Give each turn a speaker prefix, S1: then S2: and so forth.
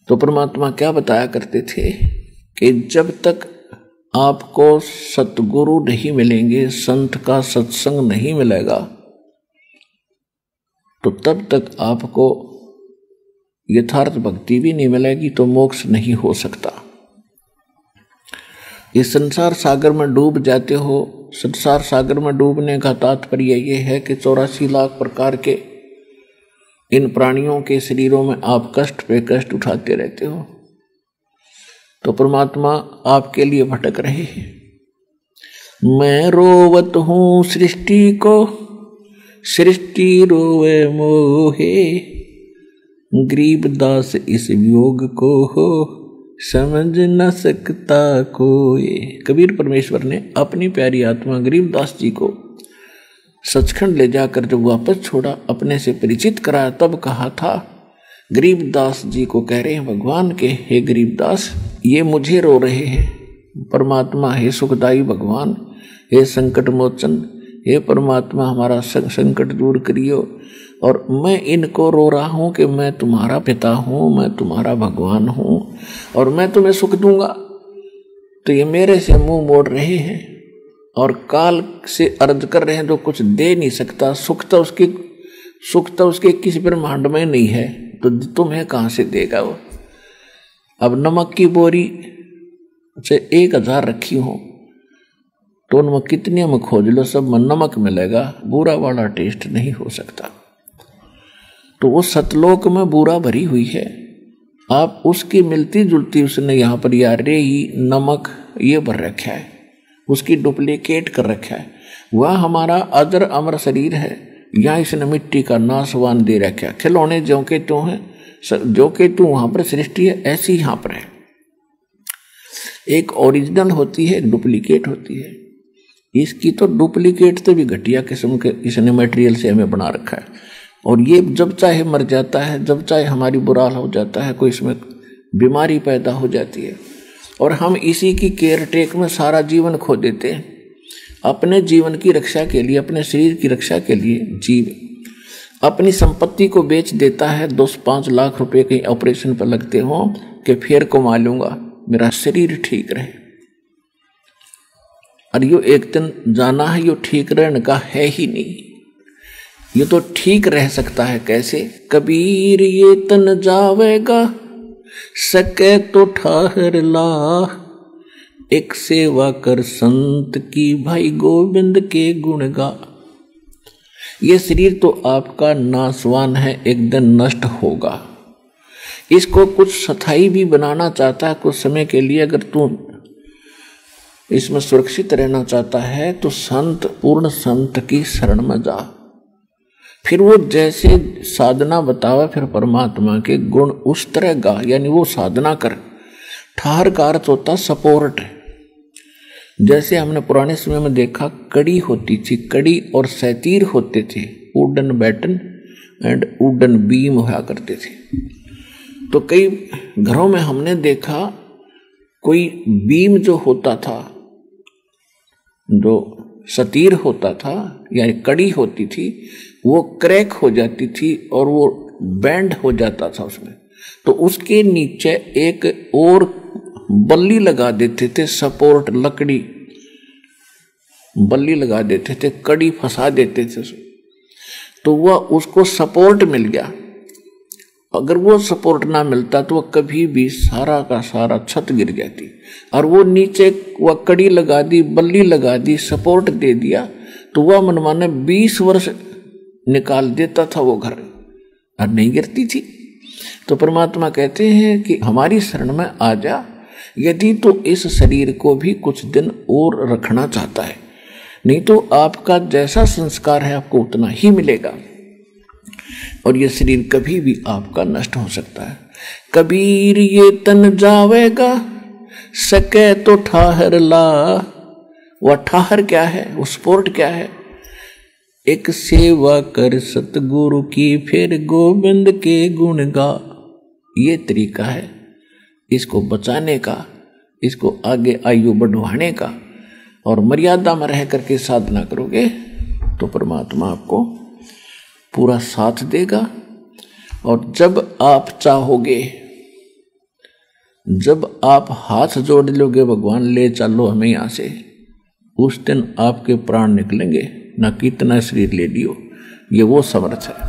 S1: तो परमात्मा क्या बताया करते थे कि जब तक आपको सतगुरु नहीं मिलेंगे, संत का सत्संग नहीं मिलेगा, तो तब तक आपको यथार्थ भक्ति भी नहीं मिलेगी, तो मोक्ष नहीं हो सकता। इस संसार सागर में डूब जाते हो। संसार सागर में डूबने का तात्पर्य यह है कि 84 लाख प्रकार के इन प्राणियों के शरीरों में आप कष्ट पे कष्ट उठाते रहते हो। तो परमात्मा आपके लिए भटक रहे हैं। मैं रोवत हूँ सृष्टि को, सृष्टि रोवे मोहे, गरीबदास इस वियोग को हो समझ न सकता कोई। कबीर परमेश्वर ने अपनी प्यारी आत्मा गरीबदास जी को सचखंड ले जाकर जब वापस छोड़ा, अपने से परिचित कराया, तब कहा था, गरीबदास जी को कह रहे हैं भगवान के, हे गरीबदास ये मुझे रो रहे हैं। परमात्मा हे सुखदाई भगवान, हे संकट मोचन, हे परमात्मा हमारा संकट दूर करियो। और मैं इनको रो रहा हूं कि मैं तुम्हारा पिता हूं, मैं तुम्हारा भगवान हूं और मैं तुम्हें सुख दूंगा। तो ये मेरे से मुंह मोड़ रहे हैं और काल से अर्ज कर रहे हैं जो कुछ दे नहीं सकता। सुख तो उसके किसी ब्रह्मांड में नहीं है, तो तुम्हें कहां से देगा वो। अब नमक की बोरी से 1000 रखी हो तो उनमें कितने में खोज लो, सब में नमक मिलेगा, बुरा वाला टेस्ट नहीं हो सकता। तो वो सतलोक में बुरा भरी हुई है, आप उसकी मिलती जुलती उसने यहाँ पर यार रे ही नमक ये भर रखा है, उसकी डुप्लीकेट कर रखा है। वह हमारा अजर अमर शरीर है, यहाँ इसने मिट्टी का नासवान दे रखा है। खिलौने जो के तो हैं, जो के तू वहां पर सृष्टि है, ऐसी यहाँ पर है। एक ओरिजिनल होती है, एक डुप्लीकेट होती है। इसकी तो डुप्लीकेट तो भी घटिया किस्म के इसने मटेरियल से हमें बना रखा है। और ये जब चाहे मर जाता है, जब चाहे हमारी बुरा हाल हो जाता है, कोई इसमें बीमारी पैदा हो जाती है और हम इसी की केयर टेक में सारा जीवन खो देते हैं। अपने जीवन की रक्षा के लिए, अपने शरीर की रक्षा के लिए जीव अपनी संपत्ति को बेच देता है। 2-5 लाख रुपए के ऑपरेशन पर लगते हो कि फिर कमा लूंगा, मेरा शरीर ठीक रहे। और यो एक दिन जाना है, यो ठीक रहने का है ही नहीं। ये तो ठीक रह सकता है कैसे? कबीर ये तन जावेगा, सके तो ठहर ला, एक सेवा कर संत की, भाई गोविंद के गुण गा। ये शरीर तो आपका नासवान है, एक दिन नष्ट होगा। इसको कुछ स्थायी भी बनाना चाहता है कुछ समय के लिए, अगर तू इसमें सुरक्षित रहना चाहता है तो संत, पूर्ण संत की शरण में जा। फिर वो जैसे साधना बतावा, फिर परमात्मा के गुण उस तरह गा, यानी वो साधना कर। ठहर का अर्थ होता सपोर्ट। जैसे हमने पुराने समय में देखा, कड़ी होती थी, कड़ी और सैतीर होते थे, wooden batten and wooden beam हुआ करते थे। तो कई घरों में हमने देखा कोई बीम जो होता था, जो सतीर होता था यानी कड़ी होती थी, वो क्रैक हो जाती थी और वो बैंड हो जाता था उसमें। तो उसके नीचे एक और बल्ली लगा देते थे, सपोर्ट लकड़ी बल्ली लगा देते थे, कड़ी फंसा देते थे उसमें। तो वह उसको सपोर्ट मिल गया। अगर वो सपोर्ट ना मिलता तो वह कभी भी सारा का सारा छत गिर जाती। और वो नीचे वह कड़ी लगा दी, बल्ली लगा दी, सपोर्ट दे दिया, तो वह मनमाने 20 वर्ष निकाल देता था वो घर, और नहीं गिरती थी। तो परमात्मा कहते हैं कि हमारी शरण में आ जा, यदि तो इस शरीर को भी कुछ दिन और रखना चाहता है, नहीं तो आपका जैसा संस्कार है आपको उतना ही मिलेगा और ये शरीर कभी भी आपका नष्ट हो सकता है। कबीर ये तन जावेगा, सके तो ठहर ला। वह ठहर क्या है, वो स्पोर्ट क्या है? एक सेवा कर सतगुरु की, फिर गोविंद के गुण गा। ये तरीका है इसको बचाने का, इसको आगे आयु बढ़वाने का। और मर्यादा में रह करके साधना करोगे तो परमात्मा आपको पूरा साथ देगा। और जब आप चाहोगे जब आप हाथ जोड़ लोगे भगवान ले चलो हमें यहां से, उस दिन आपके प्राण निकलेंगे, ना कितना शरीर ले लियो। ये वो समर्थ है।